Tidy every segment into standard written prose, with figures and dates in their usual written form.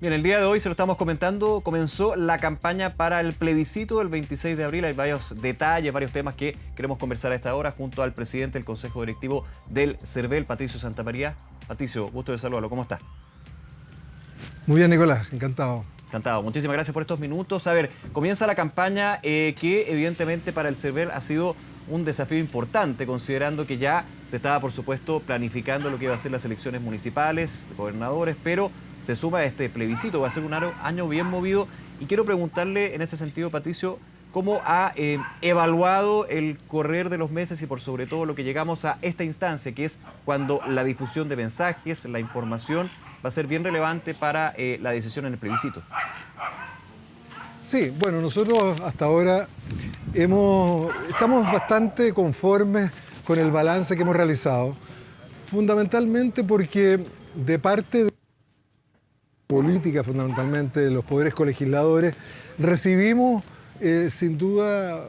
Bien, el día de hoy se lo estamos comentando, comenzó la campaña para el plebiscito del 26 de abril. Hay varios detalles, varios temas que queremos conversar a esta hora junto al presidente del Consejo Directivo del CERVEL, Patricio Santamaría. Patricio, gusto de saludarlo, ¿cómo está? Muy bien, Nicolás, encantado. Encantado, muchísimas gracias por estos minutos. A ver, comienza la campaña que evidentemente para el CERVEL ha sido un desafío importante, considerando que ya se estaba, por supuesto, planificando lo que iba a ser las elecciones municipales, de gobernadores, pero se suma este plebiscito, va a ser un año bien movido. Y quiero preguntarle en ese sentido, Patricio, ¿cómo ha evaluado el correr de los meses y por sobre todo lo que llegamos a esta instancia, que es cuando la difusión de mensajes, la información, va a ser bien relevante para la decisión en el plebiscito? Sí, bueno, nosotros hasta ahora estamos bastante conformes con el balance que hemos realizado, fundamentalmente porque de parte de política, fundamentalmente de los poderes colegisladores, recibimos sin duda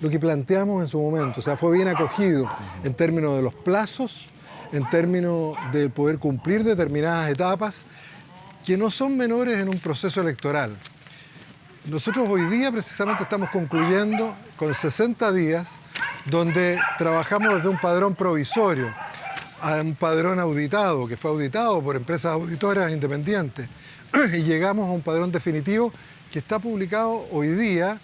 lo que planteamos en su momento. O sea, fue bien acogido en términos de los plazos, en términos de poder cumplir determinadas etapas que no son menores en un proceso electoral. Nosotros hoy día precisamente estamos concluyendo con 60 días donde trabajamos desde un padrón provisorio a un padrón auditado, que fue auditado por empresas auditoras independientes, y llegamos a un padrón definitivo que está publicado hoy día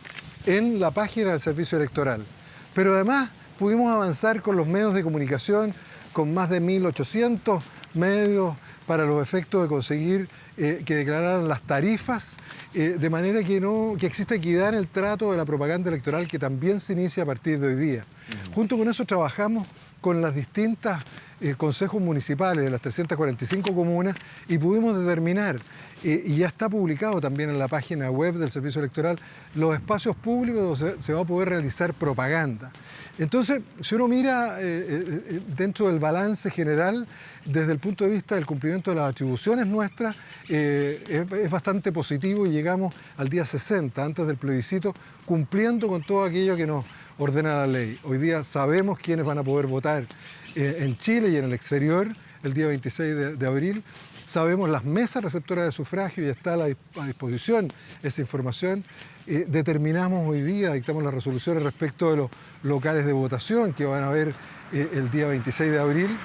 en la página del Servicio Electoral. Pero además pudimos avanzar con los medios de comunicación, con más de 1.800 medios para los efectos de conseguir que declararan las tarifas, de manera que exista equidad en el trato de la propaganda electoral que también se inicia a partir de hoy día. Junto con eso trabajamos con las distintas consejos municipales de las 345 comunas y pudimos determinar, y ya está publicado también en la página web del Servicio Electoral, los espacios públicos donde se va a poder realizar propaganda. Entonces, si uno mira dentro del balance general, desde el punto de vista del cumplimiento de las atribuciones nuestras, es bastante positivo y llegamos al día 60, antes del plebiscito, cumpliendo con todo aquello que nos ordena la ley. Hoy día sabemos quiénes van a poder votar en Chile y en el exterior el día 26 de abril. Sabemos las mesas receptoras de sufragio y está a disposición esa información. Determinamos hoy día, dictamos las resoluciones respecto de los locales de votación que van a haber el día 26 de abril.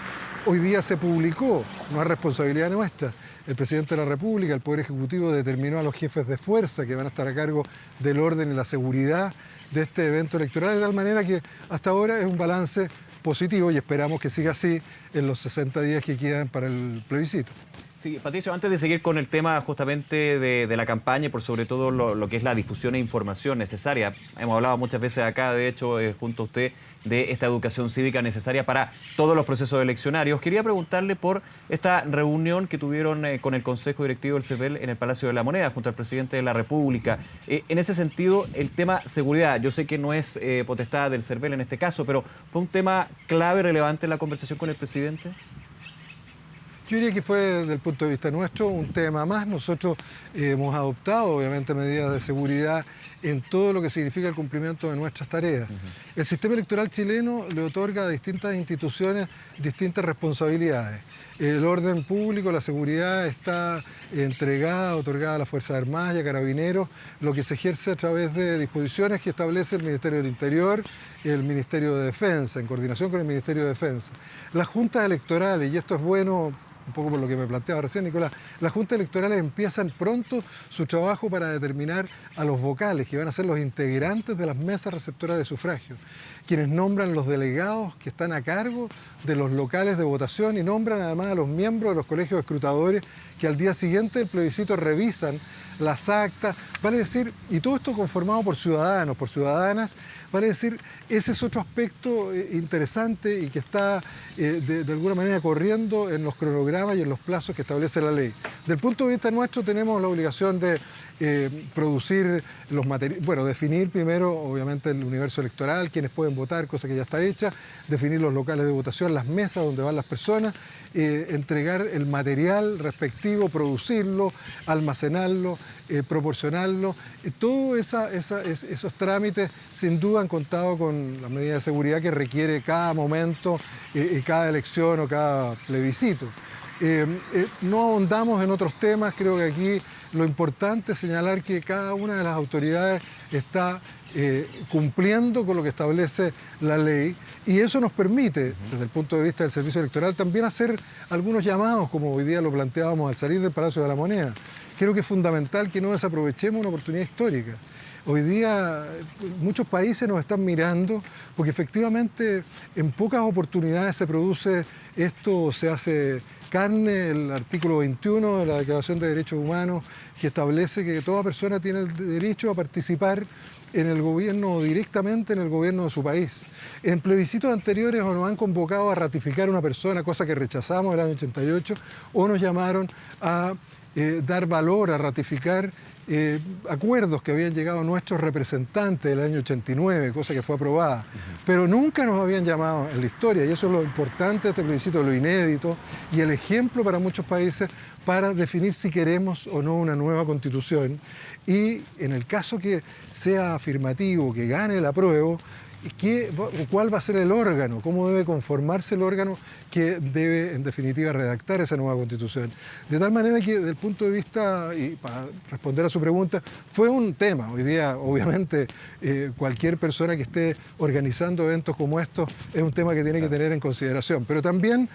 Hoy día se publicó, no es responsabilidad nuestra, el presidente de la República, el Poder Ejecutivo determinó a los jefes de fuerza que van a estar a cargo del orden y la seguridad de este evento electoral, de tal manera que hasta ahora es un balance positivo y esperamos que siga así en los 60 días que quedan para el plebiscito. Sí, Patricio, antes de seguir con el tema justamente de la campaña y por sobre todo lo que es la difusión e información necesaria, hemos hablado muchas veces acá, de hecho, junto a usted, de esta educación cívica necesaria para todos los procesos eleccionarios. Quería preguntarle por esta reunión que tuvieron con el Consejo Directivo del CERVEL en el Palacio de la Moneda, junto al presidente de la República. En ese sentido, el tema seguridad, yo sé que no es potestad del CERVEL en este caso, pero ¿fue un tema clave, relevante en la conversación con el presidente? Yo diría que fue, desde el punto de vista nuestro, un tema más. Nosotros hemos adoptado, obviamente, medidas de seguridad en todo lo que significa el cumplimiento de nuestras tareas. El sistema electoral chileno le otorga a distintas instituciones distintas responsabilidades. El orden público, la seguridad está otorgada a las Fuerzas Armadas y a Carabineros, lo que se ejerce a través de disposiciones que establece el Ministerio del Interior y el Ministerio de Defensa, en coordinación con el Ministerio de Defensa. Las juntas electorales, y esto es bueno, un poco por lo que me planteaba recién Nicolás, las juntas electorales empiezan pronto su trabajo para determinar a los vocales, que van a ser los integrantes de las mesas receptoras de sufragio, quienes nombran los delegados que están a cargo de los locales de votación y nombran además a los miembros de los colegios escrutadores que al día siguiente del plebiscito revisan las actas, vale decir, y todo esto conformado por ciudadanos, por ciudadanas, vale decir, ese es otro aspecto interesante y que está de alguna manera corriendo en los cronogramas y en los plazos que establece la ley. Del punto de vista nuestro tenemos la obligación de producir los materiales, bueno, definir primero obviamente el universo electoral, quienes pueden votar, cosa que ya está hecha, definir los locales de votación, las mesas donde van las personas, entregar el material respectivo, producirlo, almacenarlo, proporcionarlo. Todos esos trámites sin duda han contado con las medidas de seguridad que requiere cada momento y cada elección o cada plebiscito. No ahondamos en otros temas, creo que aquí lo importante es señalar que cada una de las autoridades está cumpliendo con lo que establece la ley y eso nos permite, desde el punto de vista del servicio electoral, también hacer algunos llamados, como hoy día lo planteábamos al salir del Palacio de la Moneda. Creo que es fundamental que no desaprovechemos una oportunidad histórica. Hoy día muchos países nos están mirando porque efectivamente en pocas oportunidades se produce esto, se hace carne el artículo 21 de la Declaración de Derechos Humanos, que establece que toda persona tiene el derecho a participar en el gobierno o directamente en el gobierno de su país. En plebiscitos anteriores o nos han convocado a ratificar una persona, cosa que rechazamos en el año 88, o nos llamaron a dar valor, a ratificar acuerdos que habían llegado nuestros representantes del año 89, cosa que fue aprobada, pero nunca nos habían llamado en la historia, y eso es lo importante de este plebiscito, lo inédito, y el ejemplo para muchos países para definir si queremos o no una nueva constitución, y en el caso que sea afirmativo, que gane el apruebo, ¿cuál va a ser el órgano? ¿Cómo debe conformarse el órgano que debe, en definitiva, redactar esa nueva constitución? De tal manera que, desde el punto de vista, y para responder a su pregunta, fue un tema. Hoy día, obviamente, cualquier persona que esté organizando eventos como estos es un tema que tiene que tener en consideración. Pero también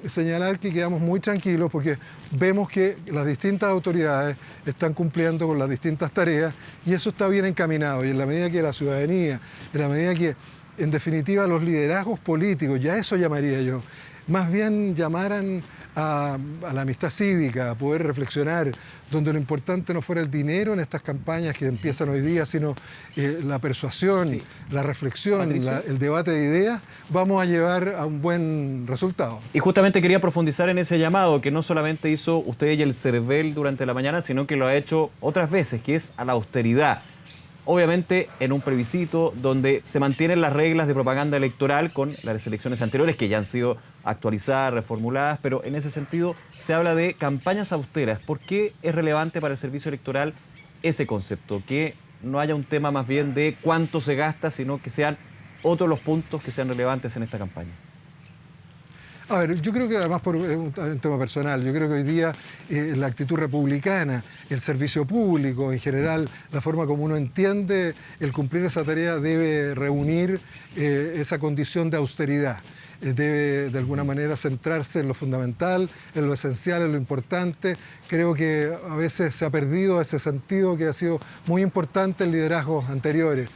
señalar que quedamos muy tranquilos porque vemos que las distintas autoridades están cumpliendo con las distintas tareas y eso está bien encaminado. Y en la medida que la ciudadanía, en la medida que, en definitiva, los liderazgos políticos, ya eso llamaría yo, más bien llamaran a la amistad cívica, a poder reflexionar, donde lo importante no fuera el dinero en estas campañas que empiezan hoy día, sino la persuasión, sí, la reflexión, el debate de ideas, vamos a llevar a un buen resultado. Y justamente quería profundizar en ese llamado que no solamente hizo usted y el CERVEL durante la mañana, sino que lo ha hecho otras veces, que es a la austeridad. Obviamente en un plebiscito donde se mantienen las reglas de propaganda electoral con las elecciones anteriores que ya han sido actualizadas, reformuladas, pero en ese sentido se habla de campañas austeras. ¿Por qué es relevante para el servicio electoral ese concepto? Que no haya un tema más bien de cuánto se gasta, sino que sean otros los puntos que sean relevantes en esta campaña. A ver, yo creo que además por un tema personal, yo creo que hoy día la actitud republicana, el servicio público en general, la forma como uno entiende el cumplir esa tarea debe reunir esa condición de austeridad. Debe de alguna manera centrarse en lo fundamental, en lo esencial, en lo importante. Creo que a veces se ha perdido ese sentido que ha sido muy importante en liderazgos anteriores.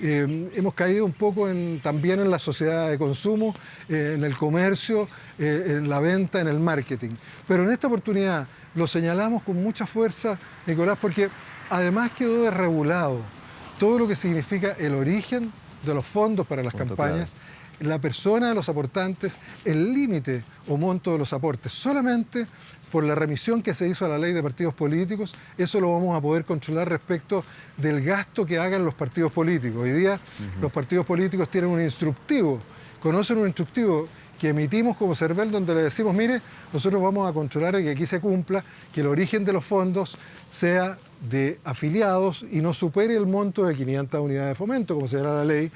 Hemos caído un poco también en la sociedad de consumo, en el comercio, en la venta, en el marketing. Pero en esta oportunidad lo señalamos con mucha fuerza, Nicolás, porque además quedó desregulado todo lo que significa el origen de los fondos para las campañas, la persona de los aportantes, el límite o monto de los aportes. Solamente por la remisión que se hizo a la ley de partidos políticos, eso lo vamos a poder controlar respecto del gasto que hagan los partidos políticos. Hoy día los partidos políticos tienen un instructivo, conocen un instructivo que emitimos como CERVEL donde le decimos, mire, nosotros vamos a controlar de que aquí se cumpla, que el origen de los fondos sea de afiliados y no supere el monto de 500 unidades de fomento, como señala la ley,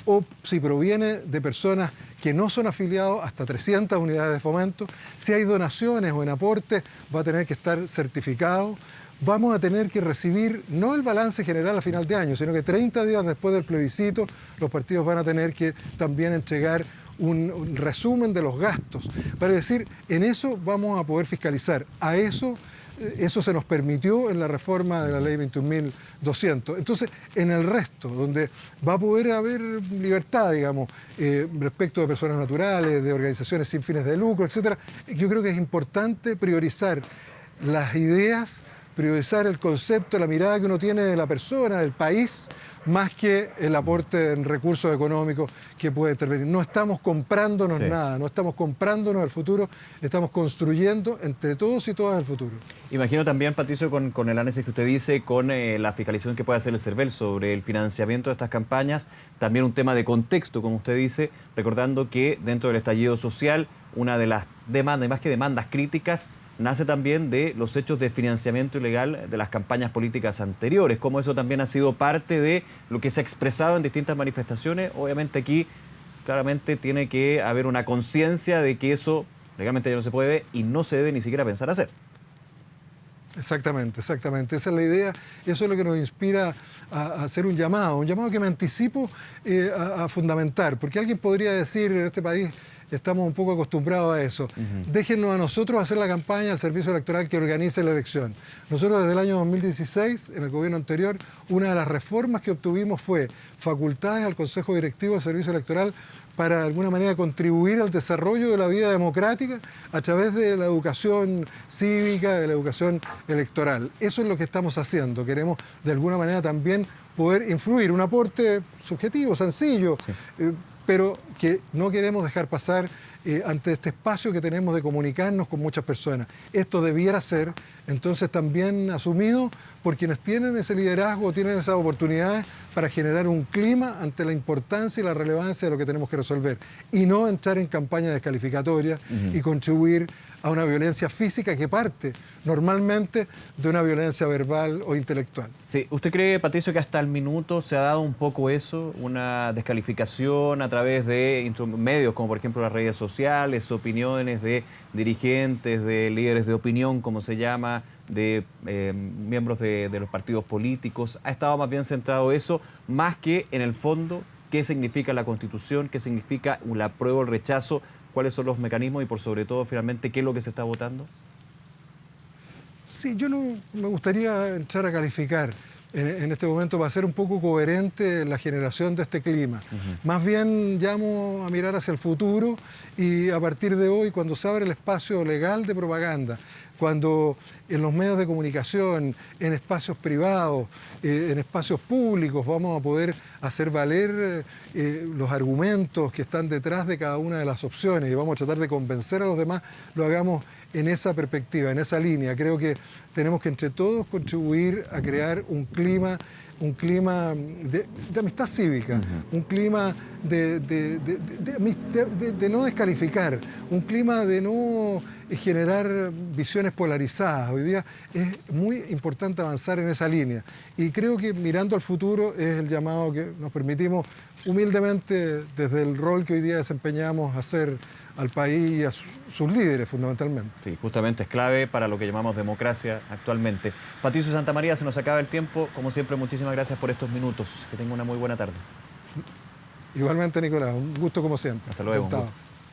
o si proviene de personas que no son afiliados, hasta 300 unidades de fomento. Si hay donaciones o en aportes, va a tener que estar certificado. Vamos a tener que recibir, no el balance general a final de año, sino que 30 días después del plebiscito, los partidos van a tener que también entregar un resumen de los gastos. Para decir, en eso vamos a poder fiscalizar. A eso se nos permitió en la reforma de la ley 21.200. Entonces, en el resto, donde va a poder haber libertad, digamos, respecto de personas naturales, de organizaciones sin fines de lucro, etcétera, yo creo que es importante priorizar las ideas, priorizar el concepto, la mirada que uno tiene de la persona, del país, más que el aporte en recursos económicos que puede intervenir. No estamos comprándonos nada, no estamos comprándonos el futuro, estamos construyendo entre todos y todas el futuro. Imagino también, Patricio, con el análisis que usted dice, con la fiscalización que puede hacer el CERVEL sobre el financiamiento de estas campañas, también un tema de contexto, como usted dice, recordando que dentro del estallido social, una de las demandas, y más que demandas críticas, nace también de los hechos de financiamiento ilegal de las campañas políticas anteriores, como eso también ha sido parte de lo que se ha expresado en distintas manifestaciones. Obviamente aquí claramente tiene que haber una conciencia de que eso Legalmente ya no se puede y no se debe ni siquiera pensar hacer. Exactamente, exactamente. Esa es la idea. Eso es lo que nos inspira a hacer un llamado que me anticipo a fundamentar. Porque alguien podría decir, en este país estamos un poco acostumbrados a eso, déjennos a nosotros hacer la campaña al servicio electoral que organice la elección. Nosotros desde el año 2016, en el gobierno anterior, una de las reformas que obtuvimos fue facultades al Consejo Directivo del Servicio Electoral para de alguna manera contribuir al desarrollo de la vida democrática a través de la educación cívica, de la educación electoral. Eso es lo que estamos haciendo. Queremos de alguna manera también poder influir, un aporte subjetivo, sencillo, sí. Pero que no queremos dejar pasar ante este espacio que tenemos de comunicarnos con muchas personas. Esto debiera ser entonces también asumido por quienes tienen ese liderazgo, tienen esas oportunidades para generar un clima ante la importancia y la relevancia de lo que tenemos que resolver y no entrar en campañas descalificatorias y contribuir a una violencia física que parte normalmente de una violencia verbal o intelectual. Sí, ¿usted cree, Patricio, que hasta el minuto se ha dado un poco eso, una descalificación a través de medios como por ejemplo las redes sociales, opiniones de dirigentes, de líderes de opinión, como se llama, de miembros de los partidos políticos? ¿Ha estado más bien centrado eso, más que en el fondo qué significa la Constitución, qué significa la apruebo o el rechazo? ¿Cuáles son los mecanismos y por sobre todo finalmente qué es lo que se está votando? Sí, yo no me gustaría entrar a calificar en este momento para ser un poco coherente en la generación de este clima. Más bien llamo a mirar hacia el futuro y a partir de hoy, cuando se abre el espacio legal de propaganda, cuando en los medios de comunicación, en espacios privados, en espacios públicos, vamos a poder hacer valer los argumentos que están detrás de cada una de las opciones y vamos a tratar de convencer a los demás, lo hagamos en esa perspectiva, en esa línea. Creo que tenemos que entre todos contribuir a crear un clima de amistad cívica, un clima de no descalificar, un clima de no generar visiones polarizadas. Hoy día es muy importante avanzar en esa línea y creo que mirando al futuro es el llamado que nos permitimos humildemente desde el rol que hoy día desempeñamos hacer al país y a sus líderes fundamentalmente. Sí, justamente es clave para lo que llamamos democracia actualmente. Patricio Santamaría, se nos acaba el tiempo. Como siempre, muchísimas gracias por estos minutos. Que tenga una muy buena tarde. Igualmente, Nicolás, un gusto como siempre. Hasta luego. Un gusto.